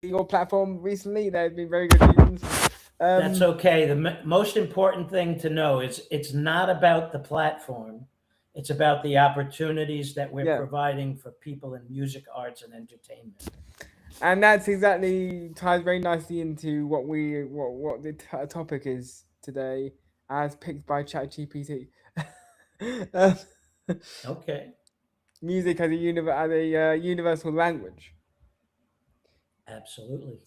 your platform recently. There's been very good reviews. That's okay. The most important thing to know is it's not about the platform. It's about the opportunities that we're Yeah, providing for people in music, arts, and entertainment. and that's exactly ties very nicely into what the topic is today, as picked by ChatGPT. um, Okay, music as a universal language, absolutely.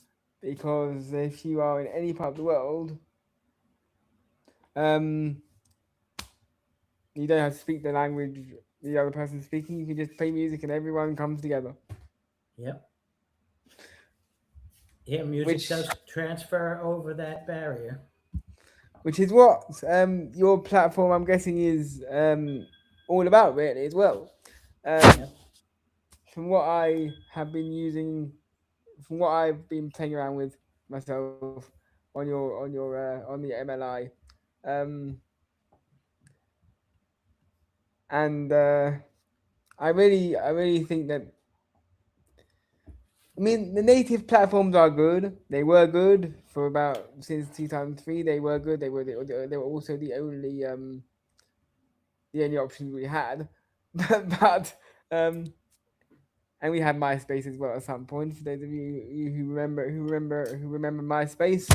because if you are in any part of the world, um, you don't have to speak the language the other person's speaking. You can just play music and everyone comes together. Yep. Yeah, music Which does transfer over that barrier. which is what your platform, I'm guessing, is all about, really, as well. Um, Yep. from what I have been using, from what I've been playing around with myself on the MLI, um, and I really think that, I mean, the native platforms are good. They were good for about since 2003. They were good. They were also the only options we had, but um, and we had MySpace as well at some point. For those of you who remember MySpace,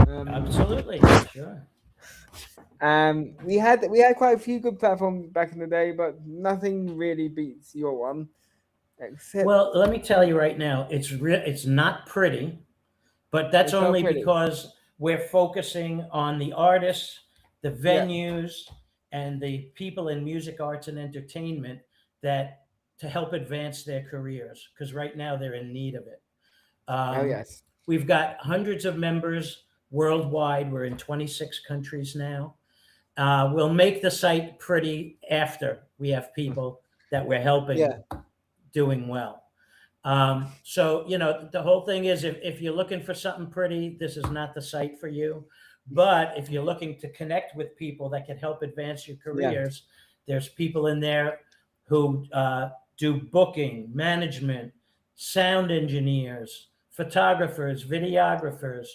um, Absolutely. Sure. we had quite a few good platforms back in the day, but nothing really beats your one, except Well, let me tell you right now, it's not pretty, but that's it's not only pretty. because we're focusing on the artists, the Yeah. venues, and the people in music, arts, and entertainment that to help advance their careers because right now they're in need of it. Oh Um, yes. we've got hundreds of members worldwide. We're in 26 countries now. We'll make the site pretty after we have people that we're helping Yeah. doing well. So, the whole thing is if you're looking for something pretty, this is not the site for you. But if you're looking to connect with people that can help advance your Yeah. careers, there's people in there who do booking, management, sound engineers, photographers, videographers.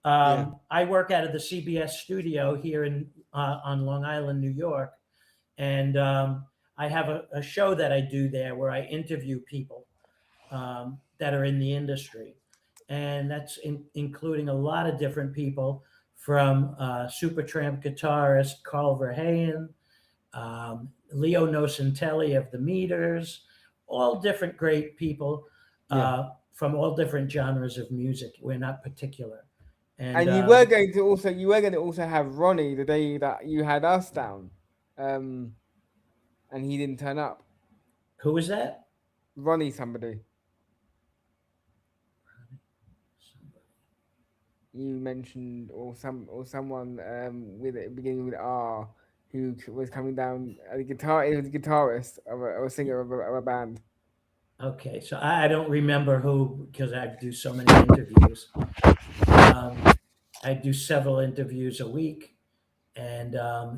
Yeah. I work out of the CBS studio here on Long Island, New York, and I have a show that I do there where I interview people that are in the industry, and that's including a lot of different people from Supertramp guitarist Carl Verheyen, Leo Nocentelli of the Meters, all different great people Yeah. from all different genres of music. We're not particular, and And you were going to also have Ronnie the day that you had us down, um, and he didn't turn up. who is that? Ronnie somebody you mentioned, or someone with it beginning with R, who was coming down. A guitar, it was a guitarist of a singer of a band. Okay, so I don't remember who because I do so many interviews. Um, I do several interviews a week, and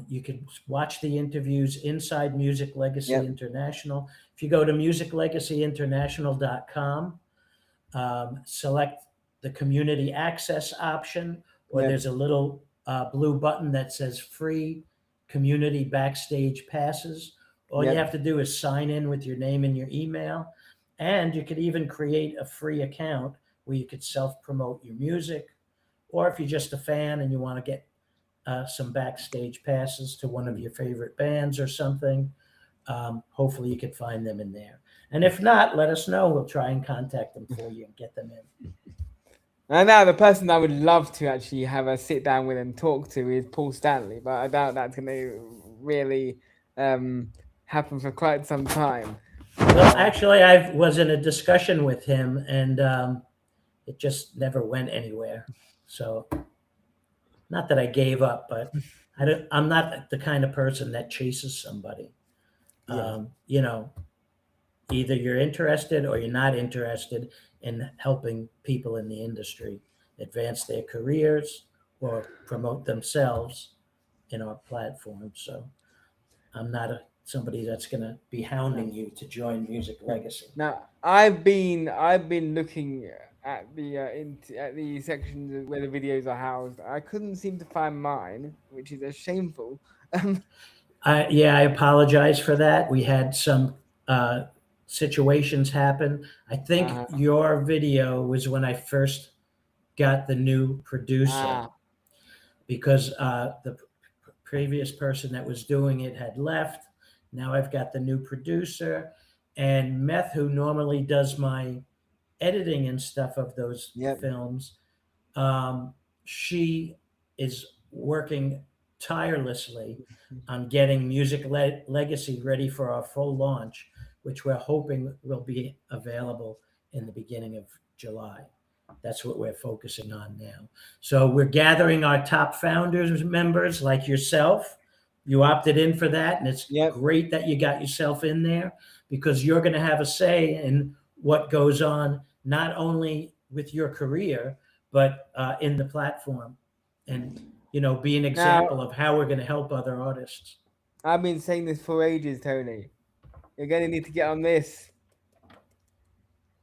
you can watch the interviews inside Music Legacy Yep. International. If you go to musiclegacyinternational.com, select the community access option, or Yep. there's a little blue button that says free community backstage passes. All you Yep. have to do is sign in with your name and your email. And you could even create a free account where you could self promote your music. Or if you're just a fan and you want to get some backstage passes to one of your favorite bands or something, hopefully you could find them in there. And if not, let us know. We'll try and contact them for you and get them in. And now the person I would love to actually have a sit down with and talk to is Paul Stanley, but I doubt that's going to really um, happen for quite some time. Well, Uh, actually, I was in a discussion with him, and it just never went anywhere. So, not that I gave up, but I'm not the kind of person that chases somebody. yeah. You know, either you're interested or you're not interested in helping people in the industry advance their careers or promote themselves in our platform. So I'm not somebody that's going to be No. hounding you to join Music No. Legacy. Now I've been looking. at the sections where the videos are housed. I couldn't seem to find mine, which is a shameful. Um, Yeah, I apologize for that. We had some uh, situations happen. I think uh, your video was when I first got the new producer ah, because the previous person that was doing it had left. Now I've got the new producer, and Meth, who normally does my editing and stuff of those yep. films, she is working tirelessly on getting Music Legacy ready for our full launch, which we're hoping will be available in the beginning of July. That's what we're focusing on now. So we're gathering our top founders members like yourself. You opted in for that, and it's Yep. great that you got yourself in there because you're going to have a say in what goes on, not only with your career, but in the platform, and be an Now, example of how we're going to help other artists. I've been saying this for ages, Tony. You're going to need to get on this.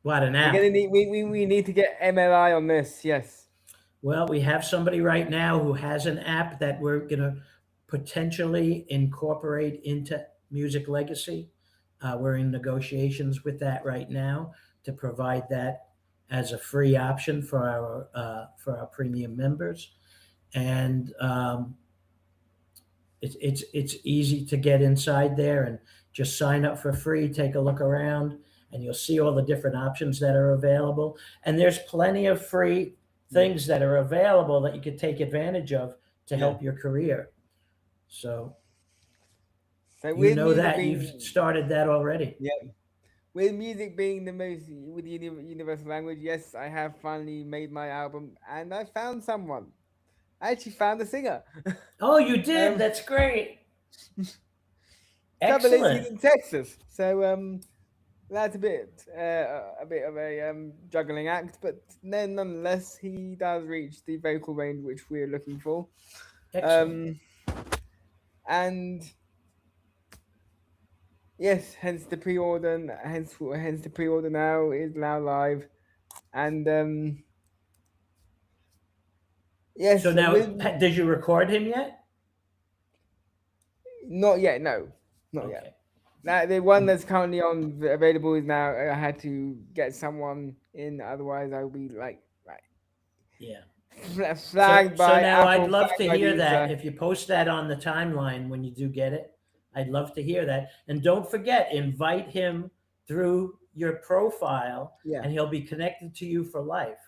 What an We're app. going to need we need to get MLI on this. Yes. Well, we have somebody right now who has an app that we're going to potentially incorporate into Music Legacy. We're in negotiations with that right now to provide that as a free option for our premium members, and it's easy to get inside there and just sign up for free, take a look around, and you'll see all the different options that are available. And there's plenty of free things that are available that you could take advantage of to help your career. So So you with know music that you've being started that already. yeah, with music being the most with the universal language, yes, I have finally made my album, and I found someone. I actually found a singer. Oh, you did. um, That's great. Trouble is, he's Excellent. in Texas, so that's a bit of a juggling act, but then nonetheless, he does reach the vocal range which we're looking for. Excellent. Um, and yes, hence the pre-order now is now live, and So yes, now, with did you record him yet? not yet, no, not yet. Okay. Now the one that's currently on available is now. I had to get someone in, otherwise I'll be like Yeah. So flagged so by now I'd Apple, love flagged to by hear the that. If you post that on the timeline when you do get it, I'd love to hear that. And don't forget, invite him through your profile yeah. and he'll be connected to you for life.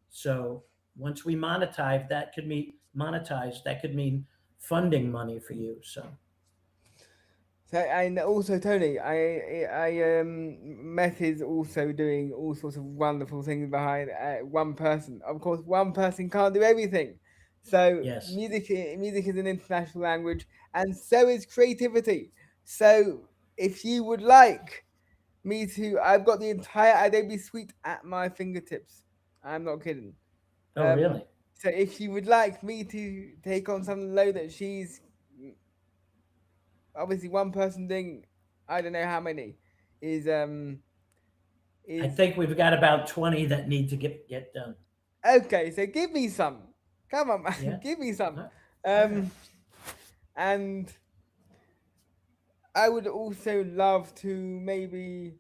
So once we monetize, that could mean funding money for you. So So and also Tony, Meth is also doing all sorts of wonderful things behind one person. Of course, one person can't do everything. So yes. music is an international language, and so is creativity. So if you would like me to, I've got the entire Adobe suite at my fingertips. I'm not kidding. Oh, Um, really? so if you would like me to take on some load that she's obviously one person doing, I don't know how many, is I is think we've got about 20 that need to get done. okay. So give me some. Come on, man, Yeah. give me some. All right. Um, and I would also love to maybe.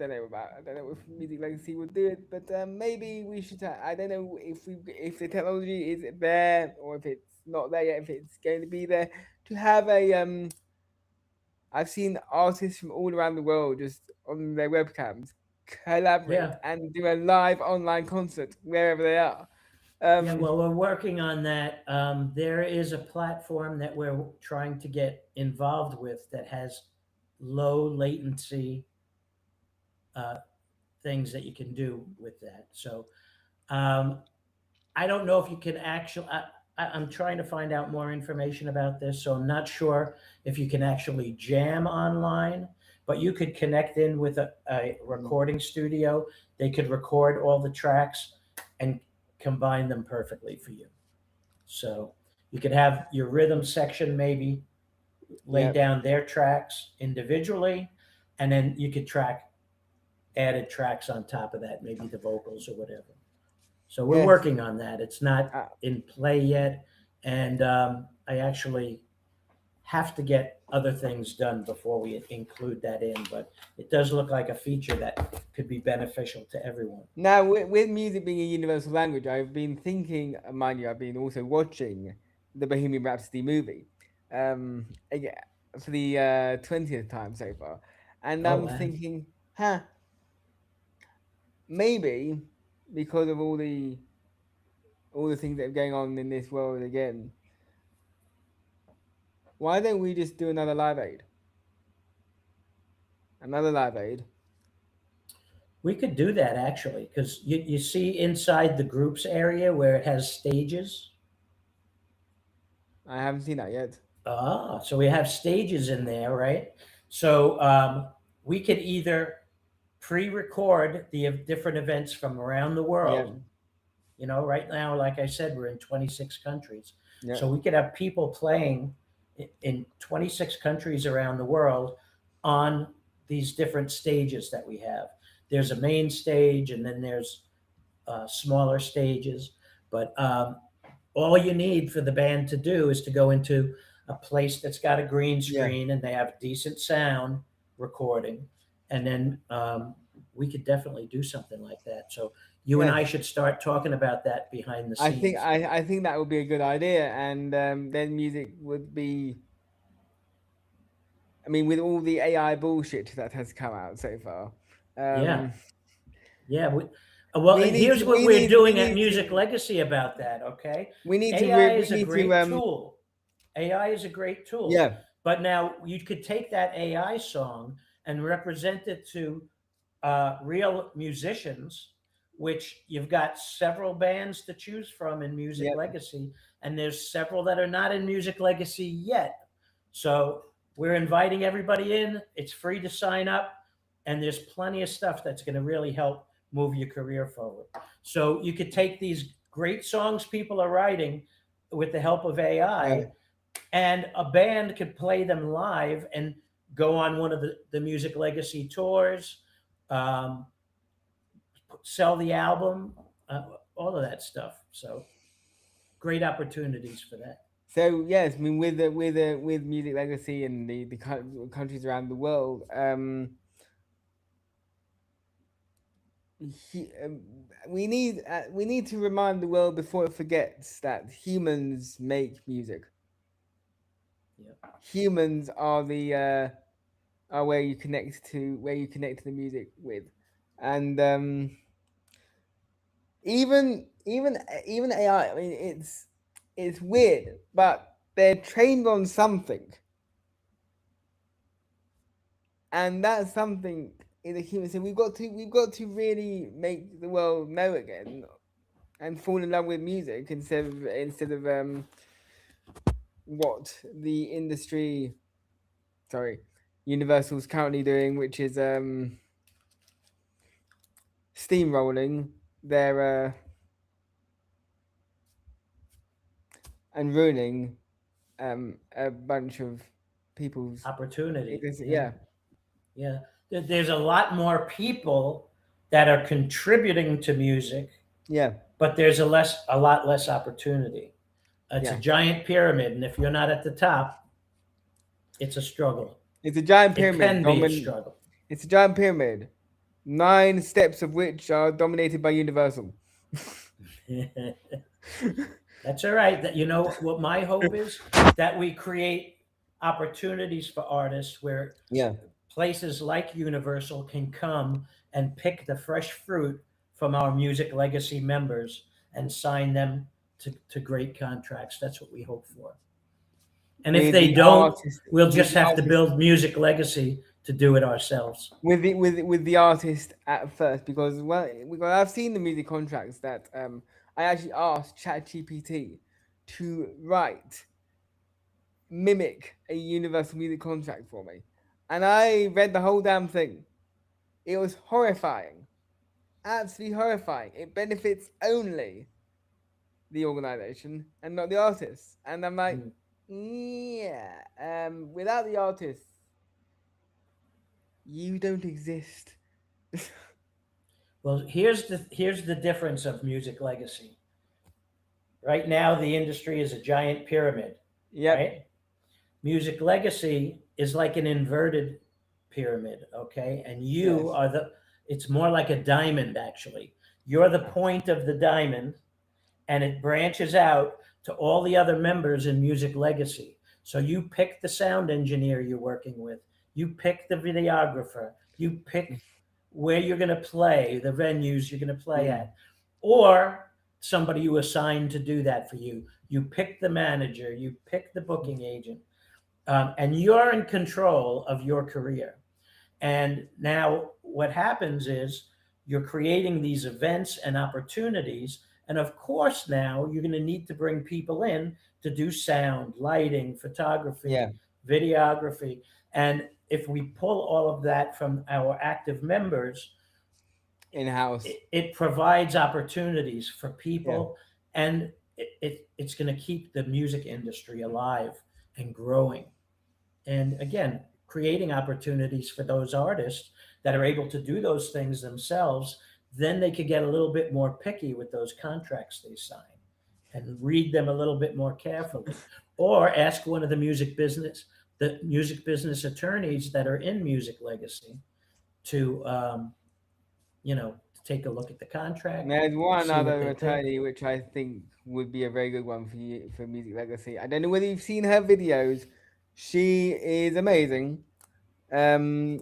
I don't know if Music Legacy would do it, but maybe we should. I don't know if the technology is there or if it's not there yet. If it's going to be there to have a I've seen artists from all around the world just on their webcams collaborate Yeah. and do a live online concert wherever they are. Yeah, Um, well, we're working on that. There is a platform that we're trying to get involved with that has low latency uh, things that you can do with that. So um, I don't know if you can actually. I'm trying to find out more information about this, so I'm not sure if you can actually jam online. But you could connect in with a recording studio. They could record all the tracks and combine them perfectly for you. So you could have your rhythm section maybe lay yeah, down their tracks individually, and then you could track added tracks on top of that, maybe the vocals or whatever. So we're Yes. working on that. It's not Uh, in play yet, and I actually have to get other things done before we include that in. But it does look like a feature that could be beneficial to everyone. Now, with music being a universal language, I've been thinking, mind you, I've been also watching the Bohemian Rhapsody movie, again, for the 20th time so far, and Oh I'm wow! thinking, huh, maybe because of all the things that are going on in this world again, why don't we just do another Live Aid? Another Live Aid. We could do that actually, because you see inside the groups area where it has stages. I haven't seen that yet. Ah, so we have stages in there, right? So we could either pre-record the different events from around the Yeah, world. You know, right now, like I said, we're in 26 countries. yeah, So we could have people playing in 26 countries around the world on these different stages that we have. There's a main stage, and then there's smaller stages. But all you need for the band to do is to go into a place that's got a green yeah, screen and they have decent sound recording. And then we could definitely do something like that. So you and yes. I should start talking about that behind the scenes. I think that would be a good idea, and then music would be. I mean, with all the AI bullshit that has come out so far, Yeah. um, Yeah. Well, here's what we're we doing at need Music to Legacy about that. Okay. we AI is a need to great tool. AI is a great tool. yeah, But now you could take that AI song and represent it to real musicians, which you've got several bands to choose from in Music yeah, Legacy, and there's several that are not in Music Legacy yet. So we're inviting everybody in. It's free to sign up, and there's plenty of stuff that's going to really help move your career forward. So you could take these great songs people are writing with the help of yeah. AI, and a band could play them live and go on one of the Music Legacy tours, um, sell the album, all of that stuff. So great opportunities for that. So yes, I mean with Music Legacy and the countries around the world, he, we need to remind the world before it forgets that humans make music. Yeah. Humans are the are where you connect to the music with, and even AI. I mean, it's weird, but they're trained on something, and that's something is a human. So we've got to really make the world know again and fall in love with music instead of what the industry, sorry, Universal's currently doing, which is steamrolling their and ruining a bunch of people's Opportunity. Yeah. yeah, Yeah. There's a lot more people that are contributing to music, yeah, but there's a lot less opportunity. It's a yeah. giant pyramid, and if you're not at the top, it's a struggle. It's a giant It pyramid. can be a struggle. It's a giant pyramid. 9 steps of which are dominated by Universal. That's all right. That, you know what my hope is, that we create opportunities for artists where Yeah. places like Universal can come and pick the fresh fruit from our Music Legacy members and sign them to great contracts. That's what we hope for. And if With they the don't, artist, we'll with just the have to artist, build Music Legacy to do it ourselves. with the artist at first, because I've seen the music contracts that I actually asked ChatGPT to write mimic a Universal music contract for me, and I read the whole damn thing. It was horrifying, absolutely horrifying. It benefits only the organization and not the artists. And I'm like, Mm. yeah, without the artists, you don't exist. Well, here's the difference of Music Legacy. Right now, the industry is a giant pyramid, Yep. right? Music Legacy is like an inverted pyramid, okay? And you Yes. are it's more like a diamond, actually. You're the point of the diamond, and it branches out to all the other members in Music Legacy. So you pick the sound engineer you're working with, you pick the videographer, you pick where you're going to play, the venues you're going to play Mm. at, or somebody you assign to do that for you. You pick the manager, you pick the booking agent, and you're in control of your career. And now what happens is you're creating these events and opportunities. And of course, now you're going to need to bring people in to do sound, lighting, photography, Yeah. videography. And if we pull all of that from our active members, In house. it provides opportunities for Yeah. people, and it's going to keep the music industry alive and growing. And again, creating opportunities for those artists that are able to do those things themselves, then they could get a little bit more picky with those contracts they sign and read them a little bit more carefully, or ask one of the music business attorneys that are in Music Legacy to to take a look at the contract, There's one see what other they think. attorney which I think would be a very good one for you for Music Legacy. I don't know whether you've seen her videos. She is amazing. Um,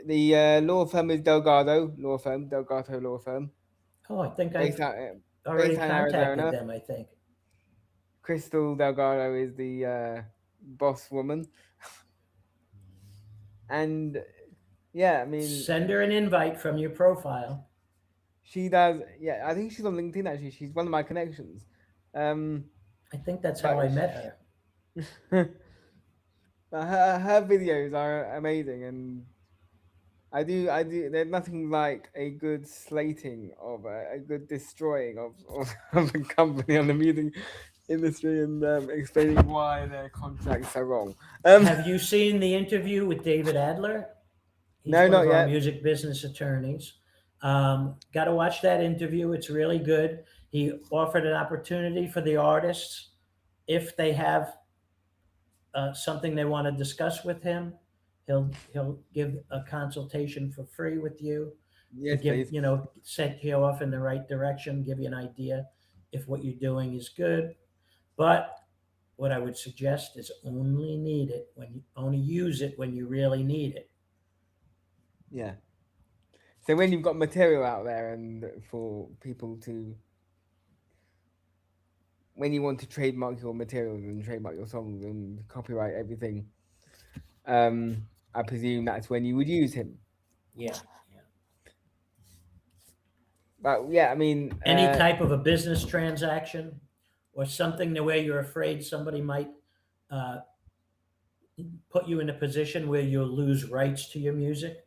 the law firm is Delgado Law Firm, Delgado Law Firm, Oh, I think based I've out already based out in contacted Arizona. them, I think. Crystal Delgado is the boss woman, and yeah, I mean Send her an invite from your profile. she does. Yeah, I think she's on LinkedIn actually. She's one of my connections. Um, I think that's how but I met her. but her videos are amazing, and I do. There's nothing like a good slating of a good destroying of a company on the music industry and explaining why their contracts are wrong. Have you seen the interview with David Adler? He's No, one not of our yet. music business attorneys. Got to watch that interview. It's really good. He offered an opportunity for the artists if they have something they want to discuss with him. He'll give a consultation for free with you to Yes, give please. set you off in the right direction, give you an idea if what you're doing is good. But what I would suggest is only use it when you really need it. Yeah. So when you've got material out there and for people to, when you want to trademark your materials and trademark your songs and copyright everything, I presume that's when you would use him. Yeah. But yeah, I mean, Any type of a business transaction or something the way you're afraid somebody might uh, put you in a position where you'll lose rights to your music.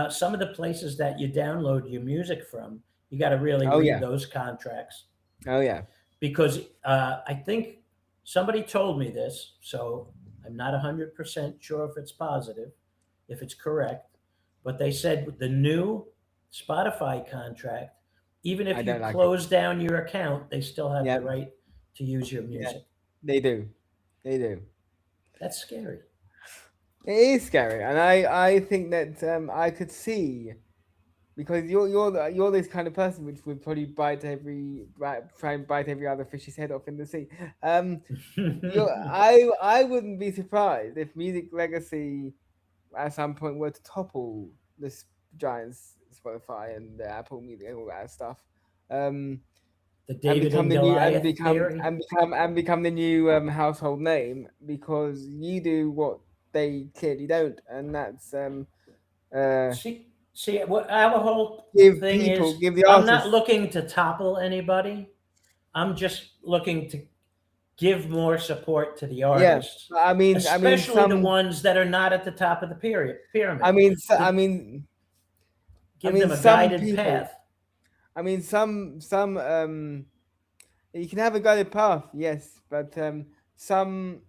Some of the places that you download your music from, you got to really oh read yeah, those contracts, oh yeah, because I think somebody told me this, so I'm not 100% sure if it's positive, if it's correct, but they said with the new Spotify contract, even I if you don't like it. close down your account, they still have Yeah, the right to use your yeah, music. they do, they do. That's scary. It is scary, and I think that I could see because you're this kind of person which would probably try and bite every other fish's head off in the sea. I wouldn't be surprised if Music Legacy at some point were to topple this giants Spotify and Apple Music and all that stuff. Um, The and David and Goliath theory. and become the new household name because you do what they clearly don't, and that's uh, See, what our whole give thing people, is, give the I'm not artists. looking to topple anybody. I'm just looking to give more support to the Yeah, artists, I mean especially the some. ones that are not at the top of the pyramid. I To mean, give them a some guided people. path. I mean, some. You can have a guided path, yes, but some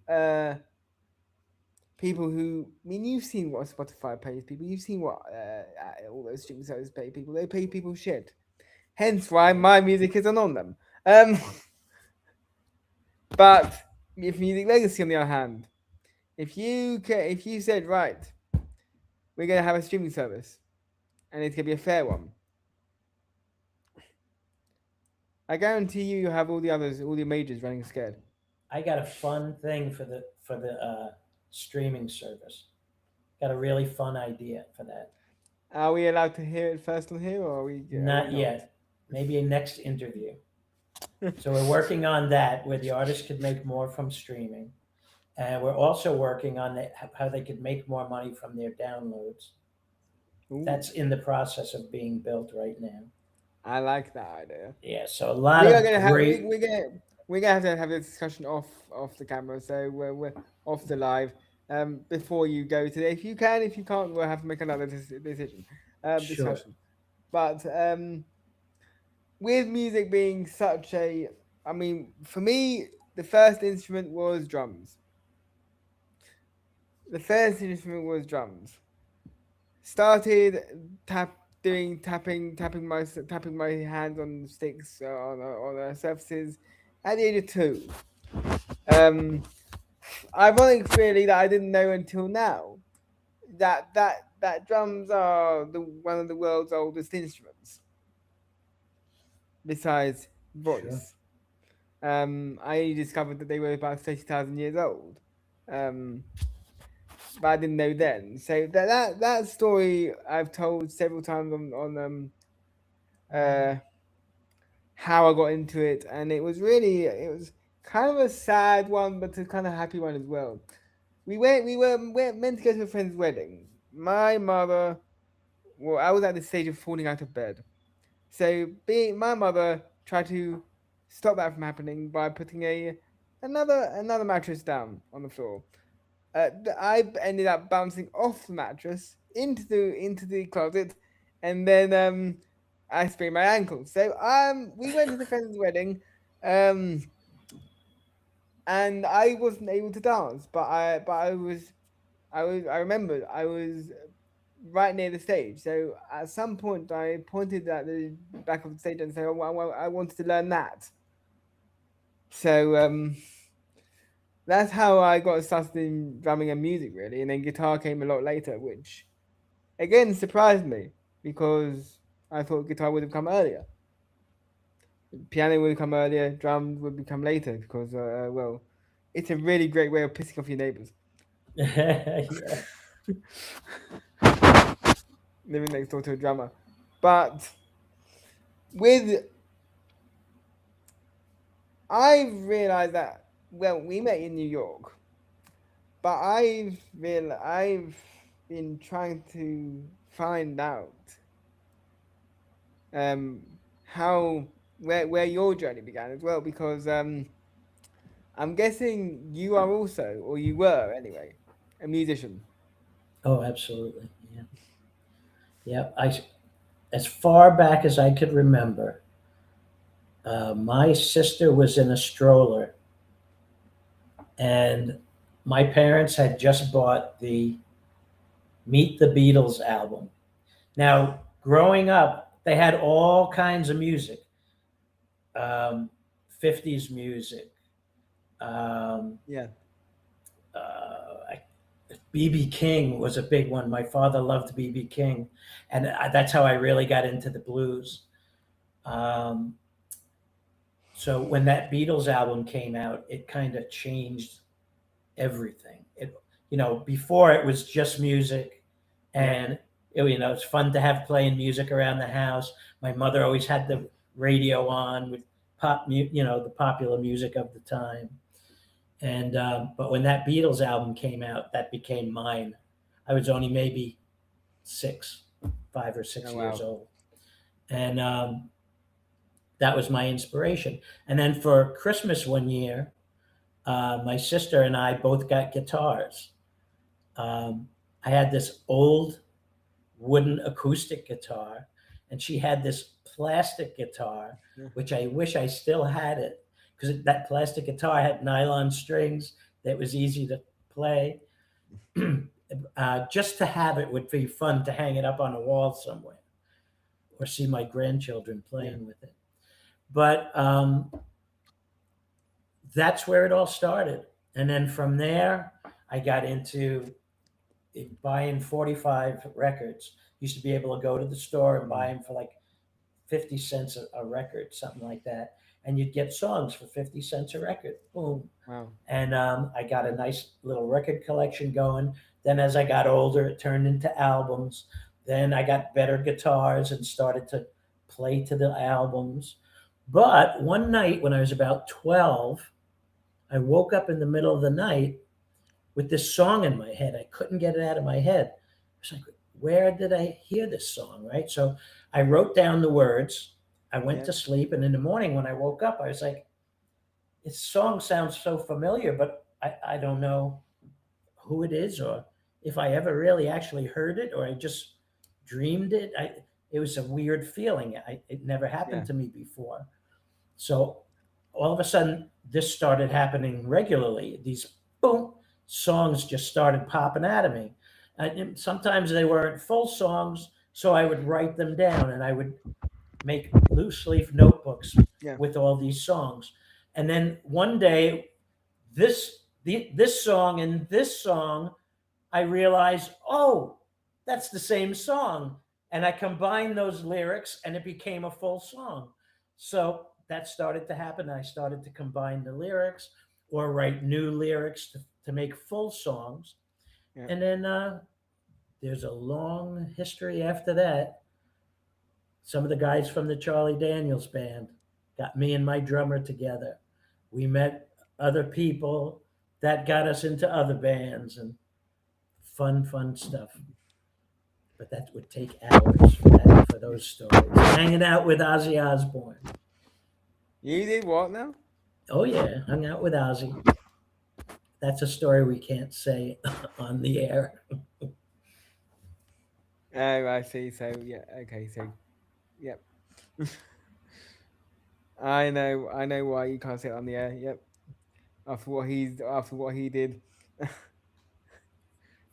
people who, I mean, you've seen what Spotify pays people. You've seen what all those streaming services pay people. They pay people shit. Hence why my music isn't on them. But if Music Legacy, on the other hand, if you said, right, we're gonna have a streaming service, and it's gonna be a fair one, I guarantee you, you have all the others, all the majors running scared. I got a fun thing for the streaming service. Got a really fun idea for that. Are we allowed to hear it first on here, or are we? Not yet. Maybe a next interview. So we're working on that, where the artist could make more from streaming, and we're also working on how they could make more money from their downloads. Ooh, That's in the process of being built right now. I like that idea. Yeah, so a lot We are of gonna have great. we're gonna have to have a discussion off the camera, so we're off the live. Before you go today, if you can, if you can't, we'll have to make another decision, Sure. discussion. But with music being such a, I mean, for me, the first instrument was drums. The first instrument was drums. Started tapping my hands on sticks on surfaces at the age of 2. Um, Ironic, really, that I didn't know until now that drums are one of the world's oldest instruments, besides Sure. voice. I only discovered that they were about 30,000 years old. Um, but I didn't know then. So that story I've told several times on uh, how I got into it, and it was kind of a sad one, but a kind of happy one as well. We were meant to go to a friend's wedding. My mother, well, I was at the stage of falling out of bed. So being my mother tried to stop that from happening by putting another mattress down on the floor. I ended up bouncing off the mattress into the closet, and then I sprained my ankle. So we went to the friend's wedding, um, and I wasn't able to dance, I remembered I was right near the stage. So at some point, I pointed at the back of the stage and said, "Oh, I wanted to learn that." So that's how I got started in drumming and music, really. And then guitar came a lot later, which again surprised me because I thought guitar would have come earlier. Piano would have come earlier, drums would become later because, well, it's a really great way of pissing off your neighbors. Yeah. Living next door to a drummer. But with, I've realized that, well, we met in New York, but I've been trying to find out um, how where your journey began as well, because I'm guessing you are also, or you were anyway, a musician. Oh, absolutely. Yeah. Yeah. As far back as I could remember, my sister was in a stroller, and my parents had just bought the Meet the Beatles album. Now, growing up, they had all kinds of music, um, 50s music, um, Yeah. BB King was a big one. My father loved BB King, and that's how I really got into the blues. Um, so when that Beatles album came out, it kind of changed everything. Before it was just music, Yeah. and it's fun to have playing music around the house. My mother always had the radio on with the popular music of the time. And but when that Beatles album came out, that became mine. I was only maybe 5 or 6 Oh years wow. old, and that was my inspiration. And then for Christmas one year, my sister and I both got guitars. I had this old wooden acoustic guitar, and she had this plastic guitar, Yeah. which I wish I still had it, because that plastic guitar had nylon strings that was easy to play. just to have it would be fun to hang it up on a wall somewhere or see my grandchildren playing with it. But that's where it all started. And then from there, I got into buying 45 records. Used to be able to go to the store and buy them for like 50 cents a record, something like that. And you'd get songs for 50 cents a record. Boom. Wow. And I got a nice little record collection going. Then as I got older, it turned into albums. Then I got better guitars and started to play to the albums. But one night when I was about 12, I woke up in the middle of the night with this song in my head. I couldn't get it out of my head. I was like, where did I hear this song? Right. So I wrote down the words. I went to sleep. And in the morning when I woke up, I was like, this song sounds so familiar, but I don't know who it is or if I ever really actually heard it or I just dreamed it. It was a weird feeling. It never happened to me before. So all of a sudden, this started happening regularly. These boom songs just started popping out of me. And sometimes they weren't full songs, so I would write them down and I would make loose leaf notebooks with all these songs. And then one day, this song and this song, I realized, oh, that's the same song. And I combined those lyrics and it became a full song. So that started to happen. I started to combine the lyrics or write new lyrics to make full songs. Yeah. And then there's a long history after that. Some of the guys from the Charlie Daniels band got me and my drummer together. We met other people that got us into other bands and fun stuff. But that would take hours for those stories. Hanging out with Ozzy Osbourne. You did what now? Oh yeah, hung out with Ozzy. That's a story we can't say on the air. Oh, I see. So yeah, okay. So, yep. I know why you can't say it on the air. Yep. After what he did.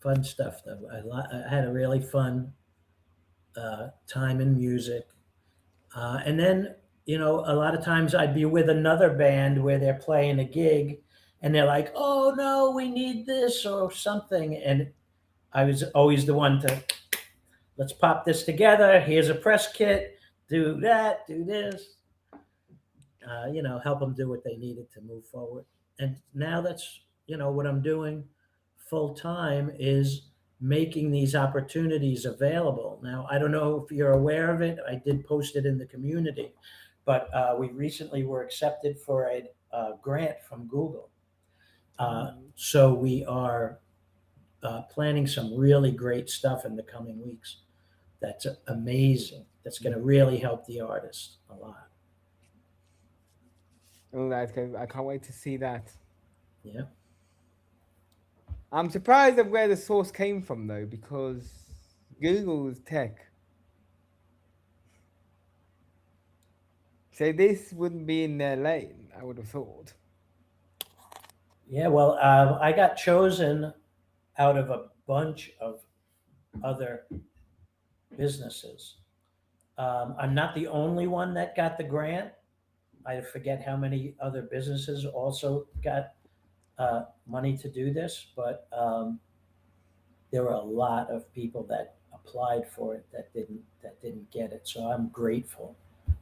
Fun stuff though. I had a really fun time in music, and then a lot of times I'd be with another band where they're playing a gig, and they're like, "Oh no, we need this or something," and I was always the one to, let's pop this together. Here's a press kit. Do that. Do this. Help them do what they needed to move forward. And now that's what I'm doing full time is making these opportunities available. Now, I don't know if you're aware of it. I did post it in the community, but we recently were accepted for a grant from Google. So we are planning some really great stuff in the coming weeks. That's amazing. That's going to really help the artist a lot. Oh, that's good. I can't wait to see that. Yeah. I'm surprised at where the source came from, though, because Google's tech. So this wouldn't be in their lane, I would have thought. Yeah, well, I got chosen out of a bunch of other businesses. I'm not the only one that got the grant. I forget how many other businesses also got money to do this, but there were a lot of people that applied for it that didn't get it. So I'm grateful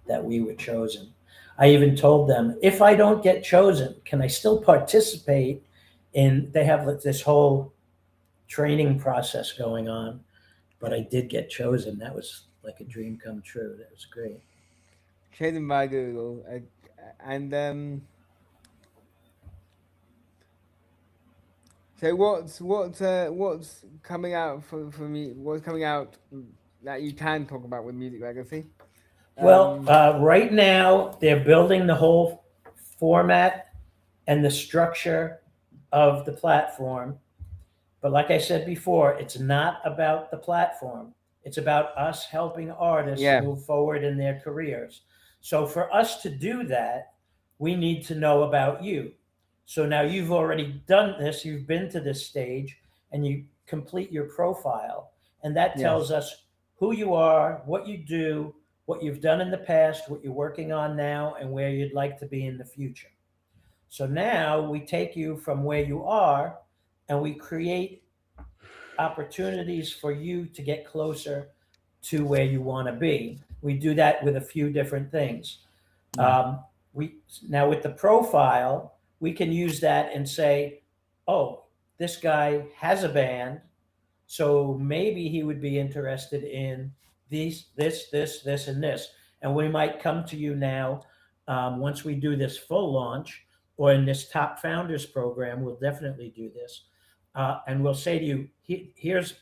that we were chosen. I even told them, if I don't get chosen, can I still participate in? They have this whole training process going on, but I did get chosen. That was like a dream come true. That was great. Chosen by Google, and so what's coming out for me? What's coming out that you can talk about with Music Legacy? Well, right now they're building the whole format and the structure of the platform. But like I said before, it's not about the platform. It's about us helping artists move forward in their careers. So for us to do that, we need to know about you. So now you've already done this, you've been to this stage, and you complete your profile. And that Yes. tells us who you are, what you do, what you've done in the past, what you're working on now, and where you'd like to be in the future. So now we take you from where you are and we create opportunities for you to get closer to where you want to be. We do that with a few different things. We now with the profile, we can use that and say, oh, this guy has a band, so maybe he would be interested in this, and this. And we might come to you now once we do this full launch or in this Top Founders program. We'll definitely do this. And we'll say to you, here's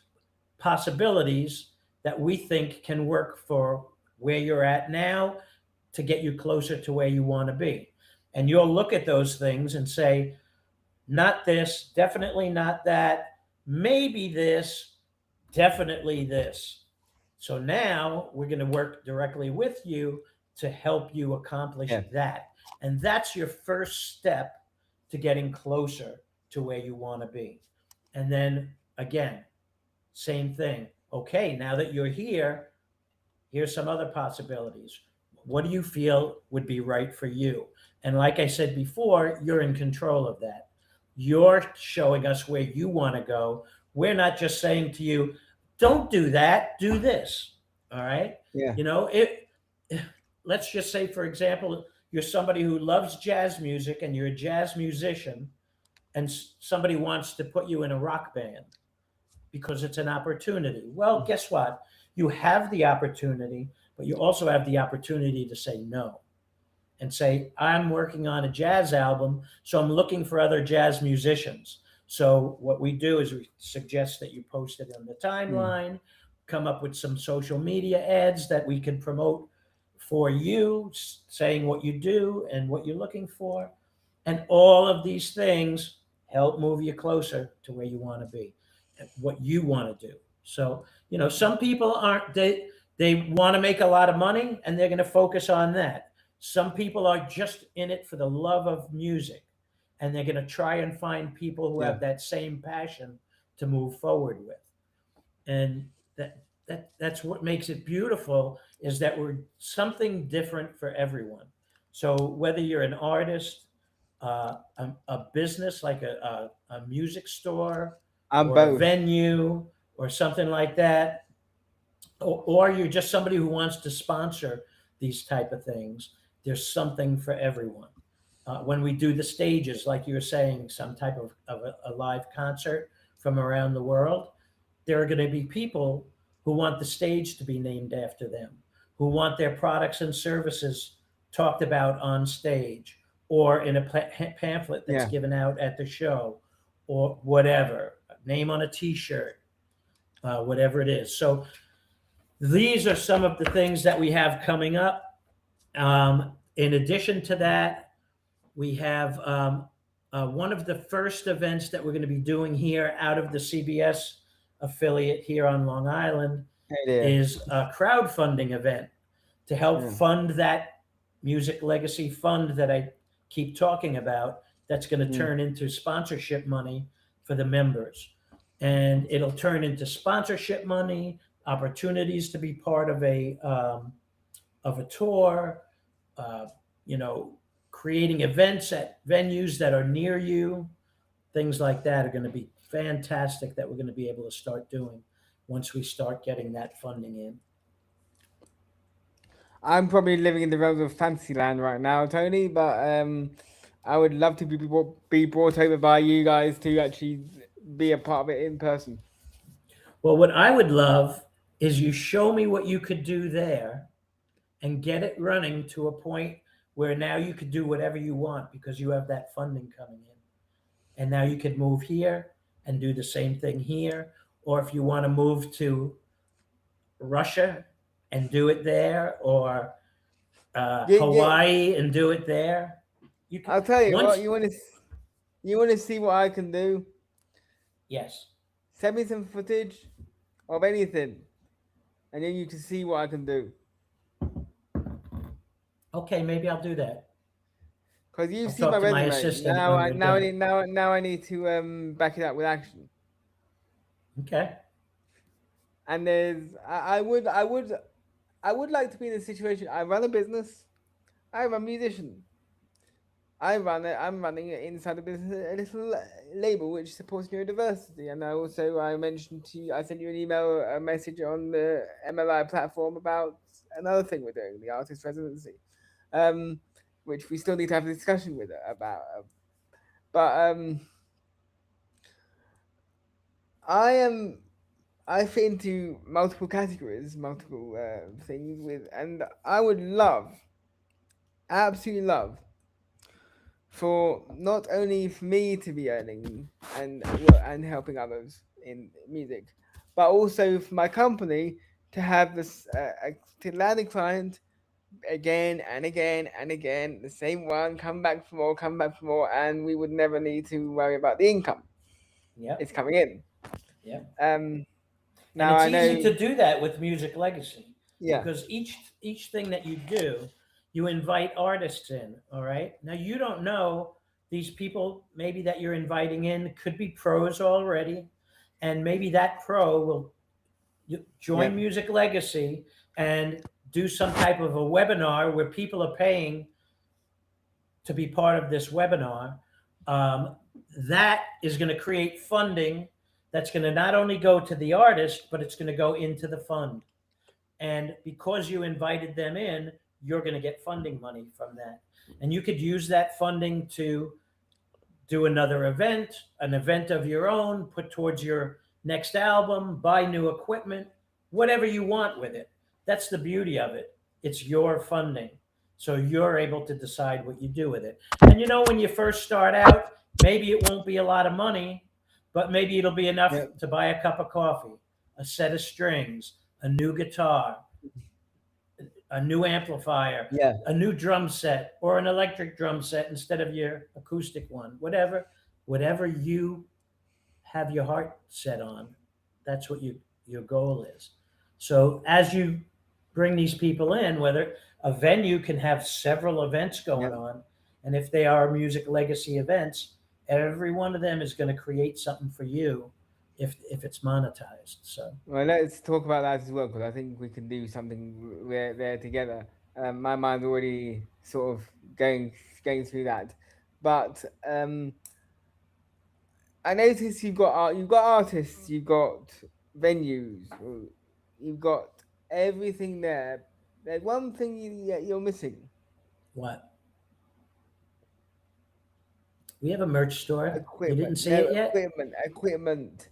possibilities that we think can work for where you're at now to get you closer to where you want to be. And you'll look at those things and say, not this, definitely not that, maybe this, definitely this. So now we're going to work directly with you to help you accomplish that. And that's your first step to getting closer to where you want to be. And then again, same thing. Okay, now that you're here, here's some other possibilities. What do you feel would be right for you? And like I said before, you're in control of that. You're showing us where you want to go. We're not just saying to you, don't do that, do this. All right? Yeah. You know, let's just say, for example, you're somebody who loves jazz music and you're a jazz musician, and somebody wants to put you in a rock band because it's an opportunity. Well, guess what? You have the opportunity, but you also have the opportunity to say no and say, I'm working on a jazz album, so I'm looking for other jazz musicians. So what we do is we suggest that you post it on the timeline, come up with some social media ads that we can promote for you, saying what you do and what you're looking for. And all of these things help move you closer to where you want to be, what you want to do. So, you know, some people aren't, they want to make a lot of money and they're going to focus on that. Some people are just in it for the love of music, and they're going to try and find people who have that same passion to move forward with. And that's what makes it beautiful, is that we're something different for everyone. So whether you're an artist, a business like a music store, or a venue or something like that, or you're just somebody who wants to sponsor these type of things, there's something for everyone. When we do the stages, like you were saying, some type of a live concert from around the world, there are going to be people who want the stage to be named after them, who want their products and services talked about on stage or in a pamphlet that's given out at the show, or whatever, name on a t-shirt, whatever it is. So these are some of the things that we have coming up. In addition to that, we have one of the first events that we're going to be doing here out of the CBS affiliate here on Long Island is a crowdfunding event to help fund that music legacy fund that I keep talking about. That's going to turn into sponsorship money for the members. And it'll turn into sponsorship money, opportunities to be part of a tour, you know, creating events at venues that are near you. Things like that are going to be fantastic that we're going to be able to start doing once we start getting that funding in. I'm probably living in the realms of Fantasyland right now, Tony, but I would love to be brought over by you guys to actually be a part of it in person. Well, what I would love is you show me what you could do there and get it running to a point where now you could do whatever you want because you have that funding coming in. And now you could move here and do the same thing here. Or if you want to move to Russia and do it there, or Hawaii and do it there. I'll tell you what, you want to see what I can do? Yes. Send me some footage of anything, and then you can see what I can do. Okay, maybe I'll do that. Because you see my resume. Now I need to back it up with action. Okay. And I would like to be in a situation. I run a business. I'm a musician. I'm running it inside a business, a little label which supports neurodiversity. And I mentioned to you, I sent you an email, a message on the MLI platform about another thing we're doing, the artist residency, um, which we still need to have a discussion with her about. But I am I fit into multiple categories, multiple things with, and I would love, absolutely love, for not only for me to be earning and helping others in music, but also for my company to have this to land a client again and again and again, the same one, come back for more, come back for more, and we would never need to worry about the income. Yep. It's coming in. Yep. Um, And Now it's I easy know, to do that with Music Legacy yeah, because each thing that you do, you invite artists in. All right. Now you don't know these people maybe that you're inviting in could be pros already, and maybe that pro will yeah, join Music Legacy and do some type of a webinar where people are paying to be part of this webinar. Um, that is going to create funding that's going to not only go to the artist, but it's going to go into the fund. And because you invited them in, you're going to get funding money from that. And you could use that funding to do another event, an event of your own, put towards your next album, buy new equipment, whatever you want with it. That's the beauty of it. It's your funding. So you're able to decide what you do with it. And when you first start out, maybe it won't be a lot of money, but maybe it'll be enough yeah, to buy a cup of coffee, a set of strings, a new guitar, a new amplifier, yeah. a new drum set, or an electric drum set instead of your acoustic one. Whatever you have your heart set on, that's what your goal is. So as you bring these people in, whether a venue can have several events going Yeah. on, and if they are Music Legacy events, every one of them is going to create something for you if it's monetized. So Well, let's talk about that as well because I think we can do something there together. My mind's already sort of going through that, but I noticed you've got artists, you've got venues, you've got everything there. There's one thing you're missing: what? We have a merch store. You didn't equipment. see No, it yet? equipment,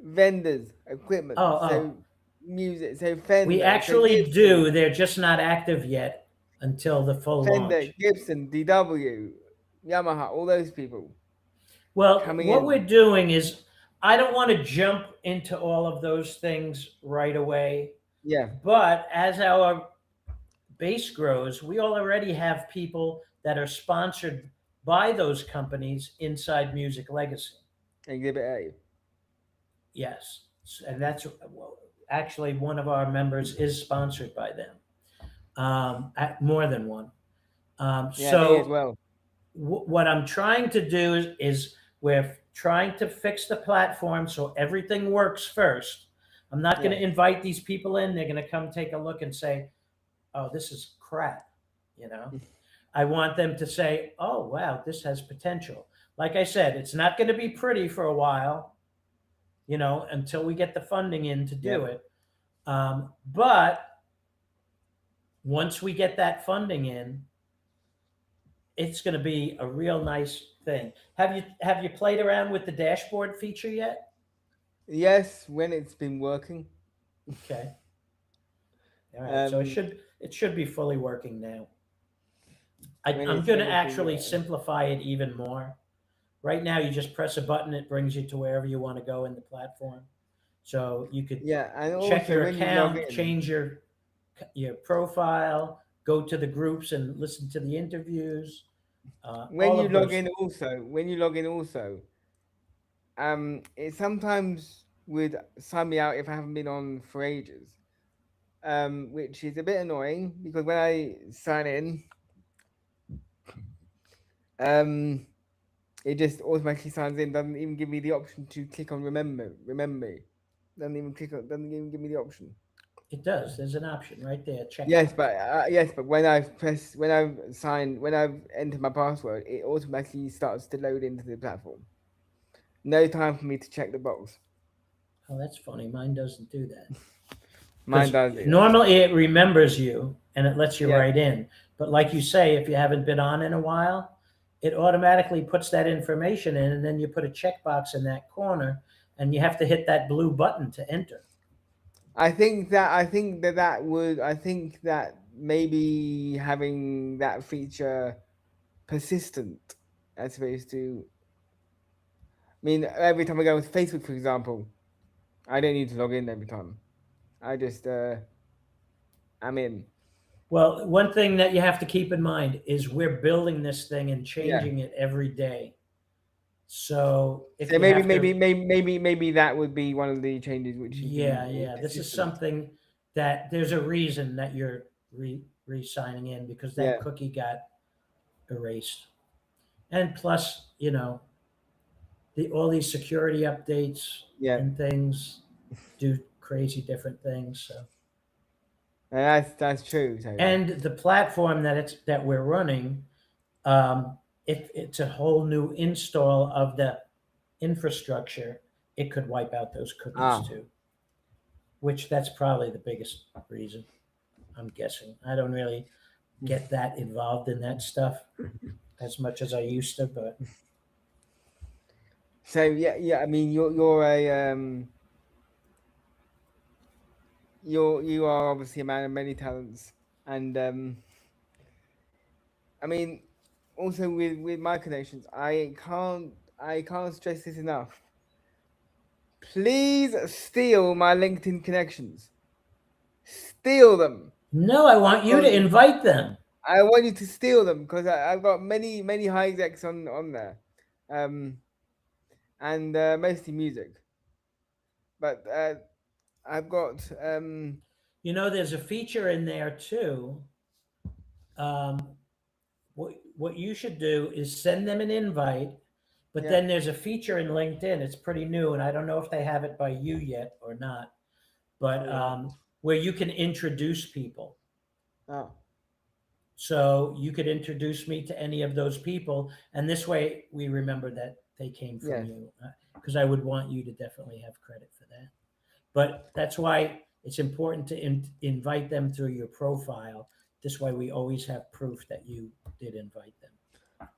vendors, equipment. Oh, So oh. music, so We Fender, so actually Gibson, do. They're just not active yet until the full Fender, launch. Gibson, DW, Yamaha, all those people Well, coming what we're in. doing is, I don't want to jump into all of those things right away, Yeah, but as our base grows, we already have people that are sponsored by those companies inside Music Legacy. Exhibit A. Yes. And that's actually one of our members is sponsored by them, at more than one. Yeah, me as So well. what I'm trying to do is we're trying to fix the platform so everything works first. I'm not going Yeah, to invite these people in. They're going to come take a look and say, "Oh, this is crap." You know, I want them to say, "Oh, wow, this has potential." Like I said, it's not going to be pretty for a while, until we get the funding in to yeah, do it. But once we get that funding in, it's going to be a real nice thing. Have you played around with the dashboard feature yet? yes. When it's been working, Okay. All right. So it um, should it should be fully working now. I, when I'm going to it's been actually simplify it even more. Right now, you just press a button; it brings you to wherever you want to go in the platform. So you could yeah, and check also your when you log account, in, change your profile, go to the groups and listen to the interviews, all of those things. when you log in also, it sometimes would sign me out if I haven't been on for ages. Which is a bit annoying because when I sign in, um, it just automatically signs in. Doesn't even give me the option to click on remember me. Doesn't even give me the option. It does. There's an option right there. Yes, Checkbox. but when I've entered my password, it automatically starts to load into the platform. No time for me to check the box. Oh, that's funny. Mine doesn't do that. Mine Because does do that. normally it remembers you and it lets you Yeah, write in. But like you say, if you haven't been on in a while, it automatically puts that information in, and then you put a checkbox in that corner, and you have to hit that blue button to enter. I think that maybe having that feature persistent as opposed to. I mean, every time I go with Facebook, for example, I don't need to log in every time. I just I'm in. Well, one thing that you have to keep in mind is we're building this thing and Yeah. changing it every day. So if So you have to, maybe that would be one of the changes which you can be yeah, this is persistent. something that there's a reason that you're re-signing in, because that Yeah, cookie got erased. And plus, all these security updates yeah, and things do crazy different things. So, and that's true. Totally. and the platform that we're running, um, if it's a whole new install of the infrastructure, it could wipe out those cookies Ah, too. Which that's probably the biggest reason. I'm guessing. I don't really get that involved in that stuff as much as I used to, but so yeah. I mean, you're a you are obviously a man of many talents, and I mean, also with my connections, I can't stress this enough. Please steal my LinkedIn connections. Steal them no, I want you to because invite them. I want you to steal them because I've got many high execs on there, um, and mostly music. But I've got There's a feature in there too. Um, what you should do is send them an invite, but yeah. then there's a feature in LinkedIn. It's pretty new, and I don't know if they have it by you yet or not. But Oh, yeah. where you can introduce people. Oh, So you could introduce me to any of those people, and this way we remember that they came from yes. you, because I would want you to definitely have credit for that. But that's why it's important to invite them through your profile. This way we always have proof that you did invite them.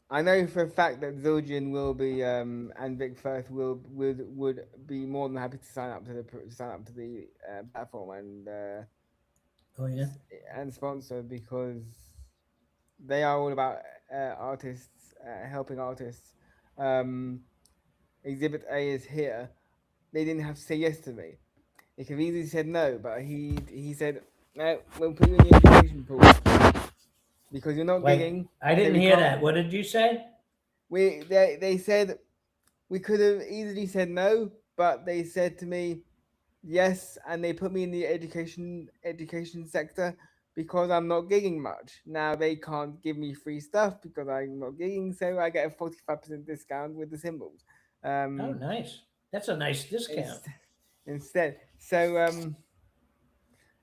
I know for a fact that Zildjian will be and Vic Firth would be more than happy to sign up to the platform Oh yeah. and sponsor because they are all about artists helping artists. Um, Exhibit A is here. They didn't have to say yes to me. They could have easily said no, but he said no. We'll put you in the education pool because you're not Wait, gigging. I So didn't we hear can't. that. What did you say? They said we could have easily said no, but they said to me yes, and they put me in the education sector because I'm not gigging much. Now they can't give me free stuff because I'm not gigging, so I get a 45% discount with the symbols. Oh, Um, nice. That's a nice discount. inst- instead, so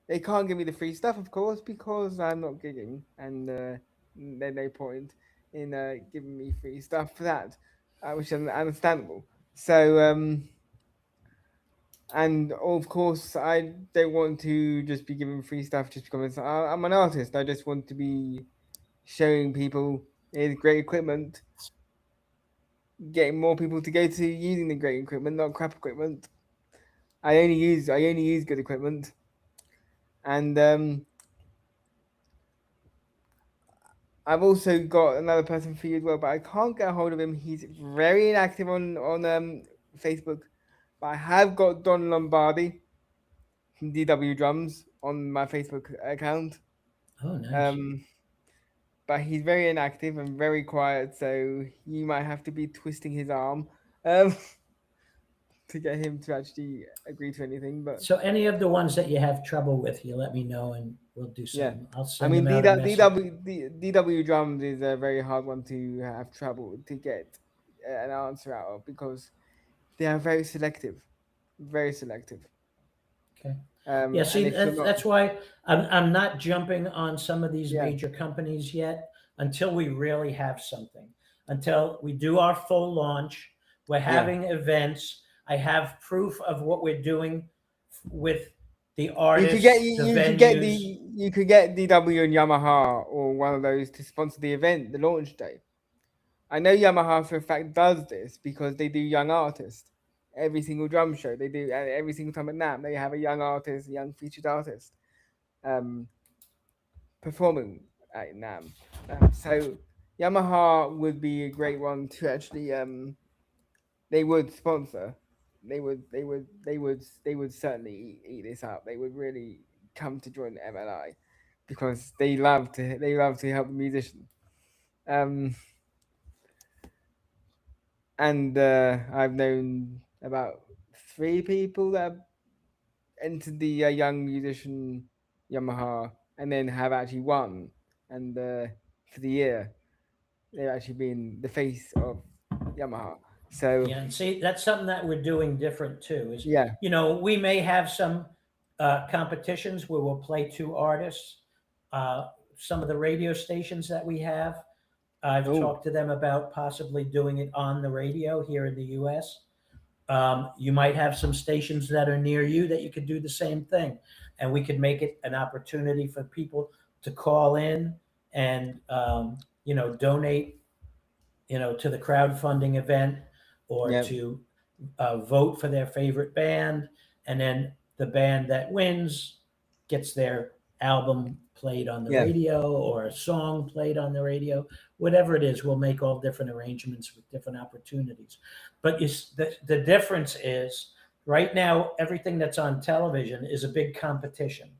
they can't give me the free stuff, of course, because I'm not gigging, and there's no point in giving me free stuff for that, which is understandable. So and of course, I don't want to just be giving free stuff just because I'm an artist. I just want to be showing people here's great equipment, getting more people to go to using the great equipment, not crap equipment. I only use good equipment, and I've also got another person for you as well, but I can't get a hold of him. He's very inactive on Facebook, but I have got Don Lombardi from DW Drums on my Facebook account. Oh, nice. Um, but he's very inactive and very quiet, so you might have to be twisting his arm um, to get him to actually agree to anything. But So any of the ones that you have trouble with, you let me know and we'll do yeah, something. I'll I send mean them out a message. DW drums is a very hard one to have trouble to get an answer out of, because they are very selective, very selective. Okay. Yeah, And see, if you're not, that's why I'm not jumping on some of these yeah, major companies yet until we really have something. Until we do our full launch, we're yeah, having events. I have proof of what we're doing with the you could get artists, the you could get venues. you could get DW and Yamaha or one of those to sponsor the event, the launch day. I know Yamaha for a fact does this because they do young artists. Every single drum show they do, and every single time at NAM they have a young artist, a young featured artist, um, performing at NAM. So Yamaha would be a great one to actually they would sponsor. They would certainly eat this up. They would really come to join the MLI because they love to help the musician. Um, and I've known about 3 people that have entered the young musician Yamaha and then have actually won. And for the year, they've actually been the face of Yamaha. So Yeah, and see, that's something that we're doing different too. Is, yeah, we may have some competitions where we'll play two artists. Some of the radio stations that we have, I've oh talked to them about possibly doing it on the radio here in the U.S. You might have some stations that are near you that you could do the same thing, and we could make it an opportunity for people to call in and donate to the crowdfunding event, or yeah, to vote for their favorite band, and then the band that wins gets their album played on the yeah, radio or a song played on the radio. Whatever it is, we'll make all different arrangements with different opportunities. But the difference is, right now everything that's on television is a big competition.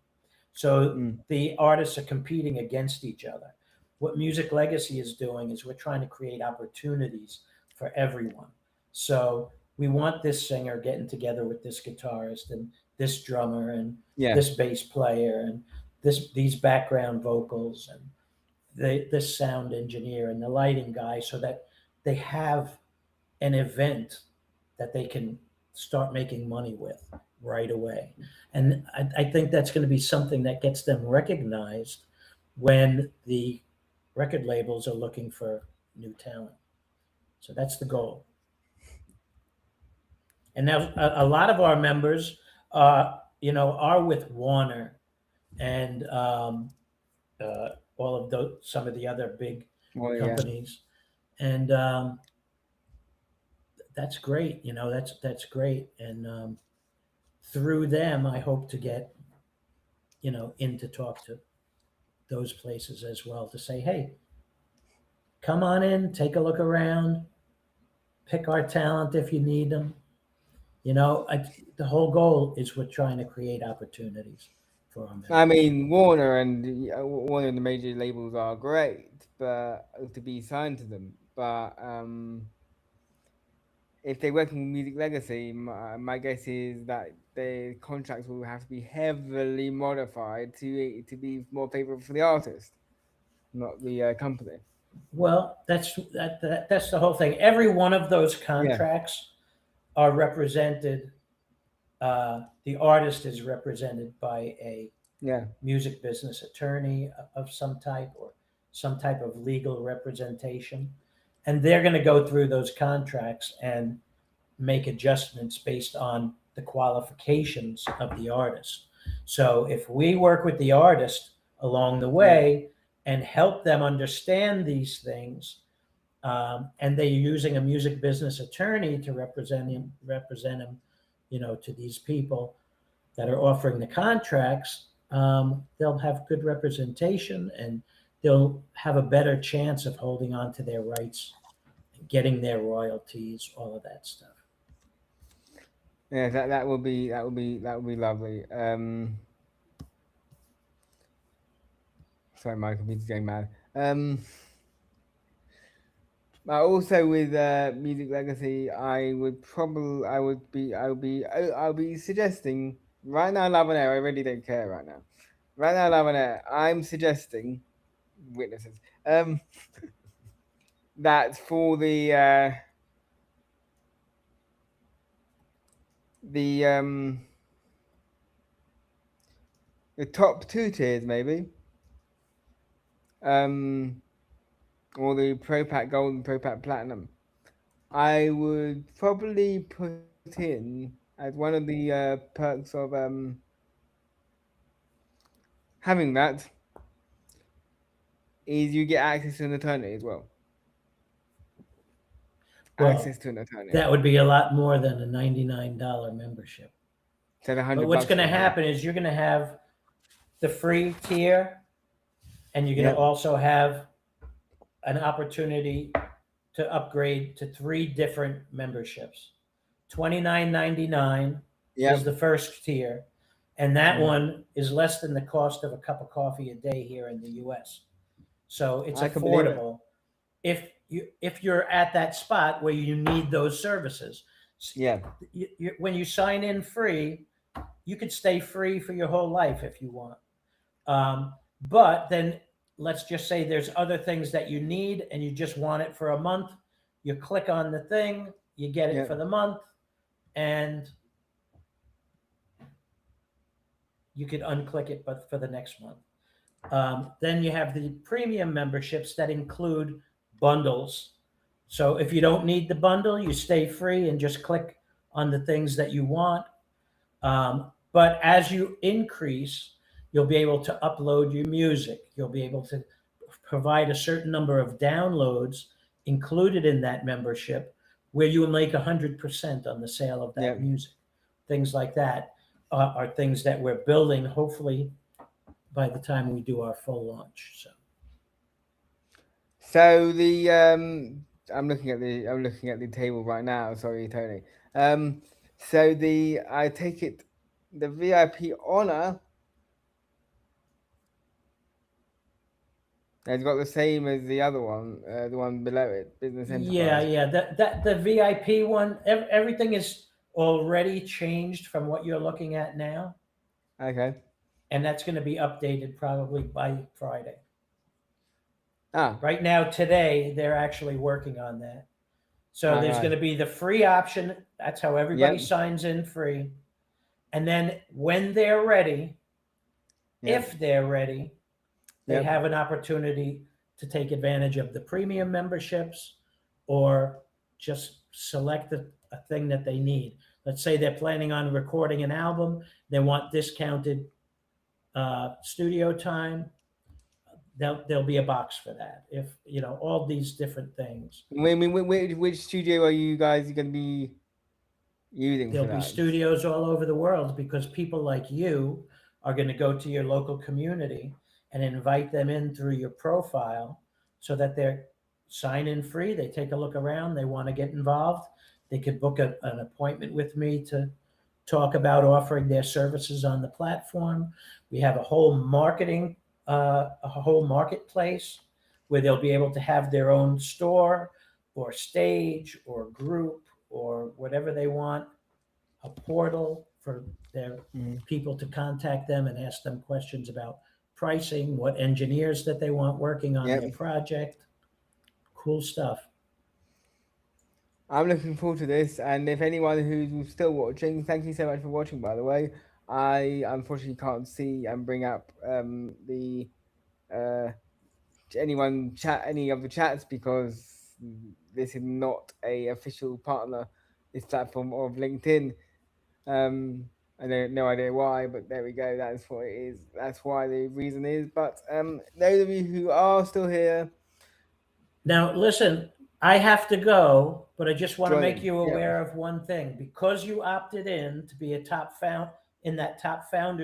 So mm, the artists are competing against each other. What Music Legacy is doing is we're trying to create opportunities for everyone. So we want this singer getting together with this guitarist and this drummer and yeah, this bass player and these background vocals and this sound engineer and the lighting guy, so that they have an event that they can start making money with right away. And I think that's going to be something that gets them recognized when the record labels are looking for new talent. So that's the goal. And now a lot of our members, are with Warner and all of those, some of the other big well, yeah, companies, and that's great. That's great, and through them, I hope to get in to talk to those places as well, to say, hey, come on in, take a look around, pick our talent if you need them. The whole goal is we're trying to create opportunities for our I members. mean, Warner and the major labels are great, but to be signed to them. But if they're working with Music Legacy, my guess is that the contracts will have to be heavily modified to be more favorable for the artist, not the company. Well, that's the whole thing. Every one of those Yeah, contracts are represented. The artist is represented by a yeah, music business attorney of some type, or some type of legal representation, and they're going to go through those contracts and make adjustments based on the qualifications of the artist. So if we work with the artist along the yeah, way and help them understand these things, and they're using a music business attorney to represent him, to these people that are offering the contracts, they'll have good representation, and they'll have a better chance of holding on to their rights, getting their royalties, all of that stuff. yeah. That would be lovely. Sorry, my computer's going mad. Also with Music Legacy, I'll be suggesting right now, Love on Air. I really don't care right now. Right now, Love on Air. I'm suggesting witnesses. That for the the top two tiers maybe, or the Pro Pack Gold and Pro Pack Platinum. I would probably put in as one of the perks of having that is you get access to an attorney as well. Well, Access to an attorney. that would be a lot more than a $99 membership. So the $100 But what's going to for it. happen is you're going to have the free tier, and you're going Yep. to also have an opportunity to upgrade to 3 different memberships. $29.99 Yep. is the first tier, and that Mhm. one is less than the cost of a cup of coffee a day here in the US. So it's I can believe it. affordable if you're at that spot where you need those services. Yeah. When you sign in free, you could stay free for your whole life if you want. But then let's just say there's other things that you need and you just want it for a month. You click on the thing, you get it Yeah. for the month, and you could unclick it but for the next month. Then you have the premium memberships that include bundles. So if you don't need the bundle, you stay free and just click on the things that you want. But as you increase, you'll be able to upload your music. You'll be able to provide a certain number of downloads included in that membership where you will make 100% on the sale of that Yeah. music. Things like that are things that we're building, hopefully, by the time we do our full launch. So the I'm looking at the table right now. Sorry, Tony. So I take it the VIP honor has got the same as the other one, the one below it, Business Enterprise. Yeah. That the VIP one, everything is already changed from what you're looking at now, Okay. and that's going to be updated probably by Friday. Ah. Right now, today, they're actually working on that. So there's going to be the free option. That's how everybody signs in free. And then when they're ready, if they're ready, they have an opportunity to take advantage of the premium memberships or just select a thing that they need. Let's say they're planning on recording an album. They want discounted studio time. There'll be a box for that. If all these different things. Which studio are you guys going to be using? There'll be studios all over the world because people like you are going to go to your local community and invite them in through your profile so that they're sign in free. They take a look around. They want to get involved. They could book an appointment with me to talk about offering their services on the platform. We have a whole marketplace where they'll be able to have their own store or stage or group or whatever they want, a portal for their people to contact them and ask them questions about pricing, what engineers that they want working on their project. Cool stuff. I'm looking forward to this, and if anyone who's still watching, thank you so much for watching, by the way. I unfortunately can't see and bring up any of the chats because this is not a official partner, this platform of LinkedIn. I have no idea why, but there we go. That's what it is. That's why the reason is. But those of you who are still here. Now, listen, I have to go, but I just want to make you aware of one thing. Because you opted in to be a top founder in that top founder